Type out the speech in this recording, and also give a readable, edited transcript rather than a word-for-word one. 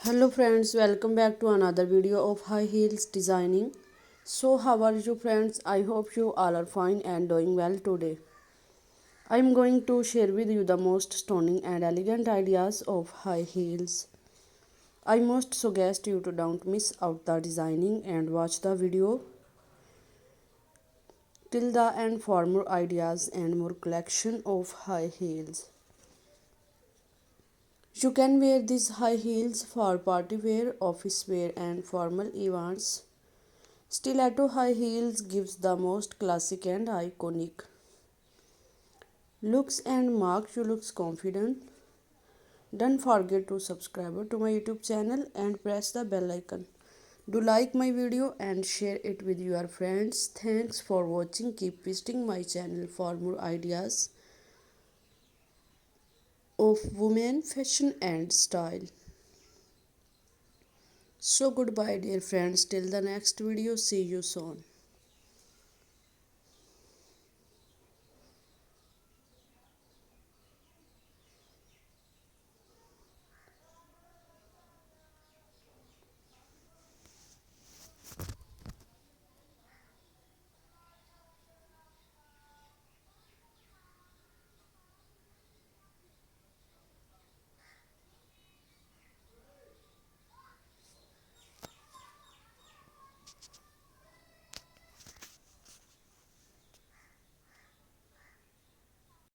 Hello friends, welcome back to another video of high heels designing. So how are you friends? I hope you all are fine and doing well today. I am going to share with you the most stunning and elegant ideas of high heels. I must suggest you to don't miss out the designing and watch the video till the end for more ideas and more collection of high heels. You can wear these high heels for party wear, office wear and formal events. Stiletto high heels gives the most classic and iconic looks and mark you looks confident. Don't forget to subscribe to my YouTube channel and press the bell icon. Do like my video and share it with your friends. Thanks for watching. Keep visiting my channel for more ideas of women fashion and style. So goodbye dear friends till the next video. See you soon.